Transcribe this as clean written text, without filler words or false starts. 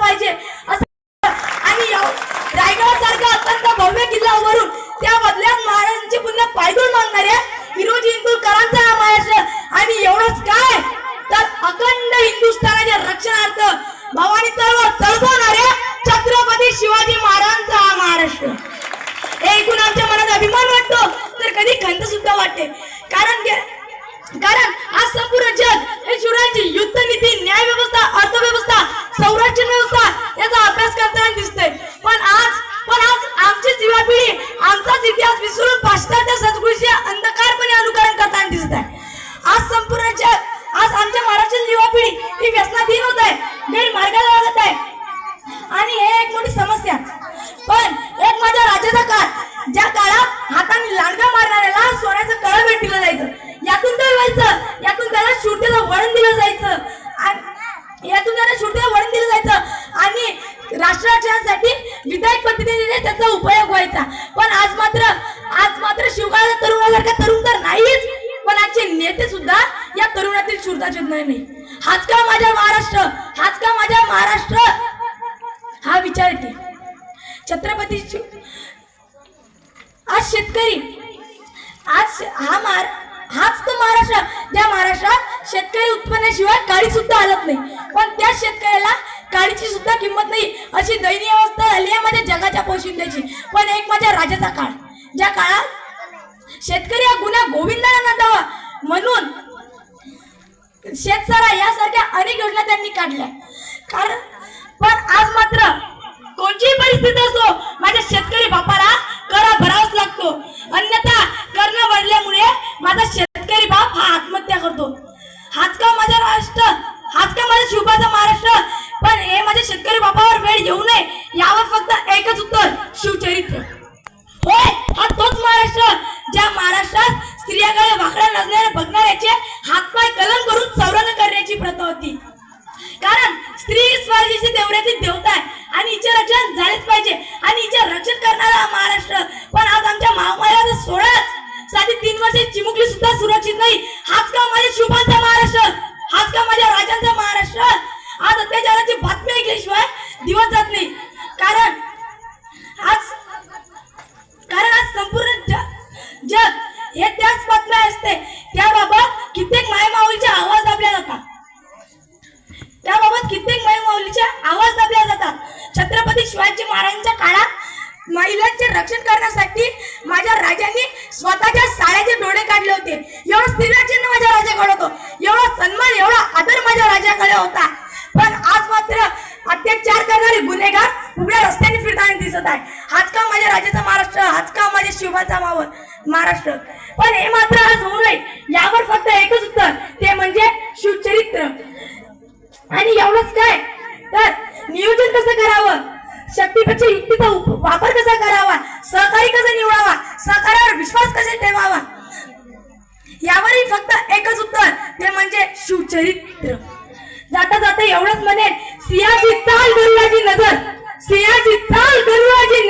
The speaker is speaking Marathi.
पाहिजे असं आणि रायगडासारखा अत्यंत भव्य किल्ला उभारून त्या बदल्यात महाराजांची पुन्हा पायदूळ मागणाऱ्या हिरोजी इंदुरकरांचा हा महाराष्ट्र आणि एवढंच काय तर अखंड हिंदुस्थानाच्या रक्षणार्थ भवानी चळवळ चळवणाऱ्या छत्रपती शिवाजी महाराजांचा हा महाराष्ट्र. हे ऐकून आमच्या मनात अभिमान वाटतो तर कधी खंत सुद्धा वाटते. कारण आज संपूर्ण जग हे शिवरायांची युद्ध नीती, न्याय व्यवस्था, अर्थव्यवस्था, संरक्षण व्यवस्था याचा अभ्यास करताना दिसतोय. पण आज आमची युवा पिढी आमचाच इतिहास विसरून पाश्चात्य संस्कृतीचे अंधकारपणे अनुकरण करताना दिसत आहे. आज संपूर्ण जग, आज आमच्या महाराष्ट्राची युवा पिढी ही व्यसनाधीन होत आहे, गैरमार्गाला लागत आहे आणि हे एक मोठी समस्या. पण एक माझ्या राज्याचा काळ, ज्या काळात हाताने लांडगा मारणाऱ्याला सोन्याचं कळं भेट दिलं जायचं, यातून काय व्हायचं, यातून त्याला शूरतेला वळण दिलं जायचं आणि राष्ट्ररक्षणासाठी विधायक पद्धतीने त्याचा उपयोग व्हायचा. पण आज मात्र शिवकाळाचा तरुणासारखा तरुण तर नाहीच, पण आजचे नेते सुद्धा या तरुणातील शूरता शोधणार नाही. हाच का माझा महाराष्ट्र, हाच का माझा महाराष्ट्र हा विचार येते. छत्रपती आज शेतकरी, हाच तो महाराष्ट्र ज्या महाराष्ट्रात शेतकरी उत्पन्नाशिवाय काळी सुद्धा हलत नाही, पण त्या शेतकऱ्याला काळीची सुद्धा किंमत नाही अशी दयनीय अवस्था झाली आहे माझ्या जगाच्या पोशिंद्याची. पण एक माझ्या राजाचा काळ, ज्या काळात शेतकरी हा गुन्हा गोविंदाला नंदावा म्हणून शेतसारा यासारख्या अनेक योजना त्यांनी काढल्या. पण आज मात्र कोणतीही परिस्थिती असो माझ्या शेतकरी बापाला करा भरावाच लागतो, अन्यथा कर्ण वाढल्यामुळे माझा शेतकरी बाप हा आत्महत्या करतो. हाच का माझा राष्ट्र, हाच का माझा शिवबाचा महाराष्ट्र. पण हे माझ्या शेतकरी बापावर वेळ येऊ नये यावर फक्त एकच उत्तर, शिवचरित्र. होय, हा तोच महाराष्ट्र ज्या महाराष्ट्रात स्त्रियाकडे वाकड्या नजरेने बघणाऱ्याचे हातपाय कलम करून चौरंग करण्याची प्रथा होती. कारण स्त्री स्वार्थीची देवऱ्याची देवता आहे आणि हिचे रक्षण झालेच पाहिजे आणि हिचे रक्षण करणारा हा महाराष्ट्र. पण आज आमच्या महामायाला सोडाच साधी 3 वर्षे चिमुकली सुद्धा सुरक्षित नाही. हाच का माझ्या शिवबांचा महाराष्ट्र, हाच का माझ्या राजांचा महाराष्ट्र. आज अत्याचाराची बातमी ऐकल्याशिवाय दिवस जात नाही. कारण आज संपूर्ण जग हे त्याच बातम्या असते. त्याबाबत कित्येक मायमाऊलीचे आवाज दाबले जातात, छत्रपती शिवाजी महाराजांच्या काळात महिलांचे रक्षण करण्यासाठी माझ्या राजांनी स्वतःच्या साड्याचे डोळे काढले होते. एवढं स्त्रीरक्षण माझ्या राजाकडे होतं, एवढा सन्मान, एवढा आदर माझ्या राजाकडे होता. पण आज मात्र अत्याचार करणारे गुन्हेगार उघड्या रस्त्याने फिरताना दिसत आहे. हाच का माझ्या राजाचा महाराष्ट्र, हाच का माझ्या शिवबाचा महाराष्ट्र. पण हे मात्र आज होऊ नये यावर फक्त एकच उत्तर, ते म्हणजे शिवचरित्र. आणि एवढंच काय तर नियोजन कसं करावं, शक्तीपेक्षा युक्तीचा वापर कसा करावा, सहकारी कसं निवडावा, सहकार्यावर विश्वास कसा ठेवावा, यावरही फक्त एकच उत्तर, ते म्हणजे शिवचरित्र. जाता जाता एवढंच म्हणेन, सिंहाची चाल गरुडाची नजर, सिंहाची चाल गरुडाची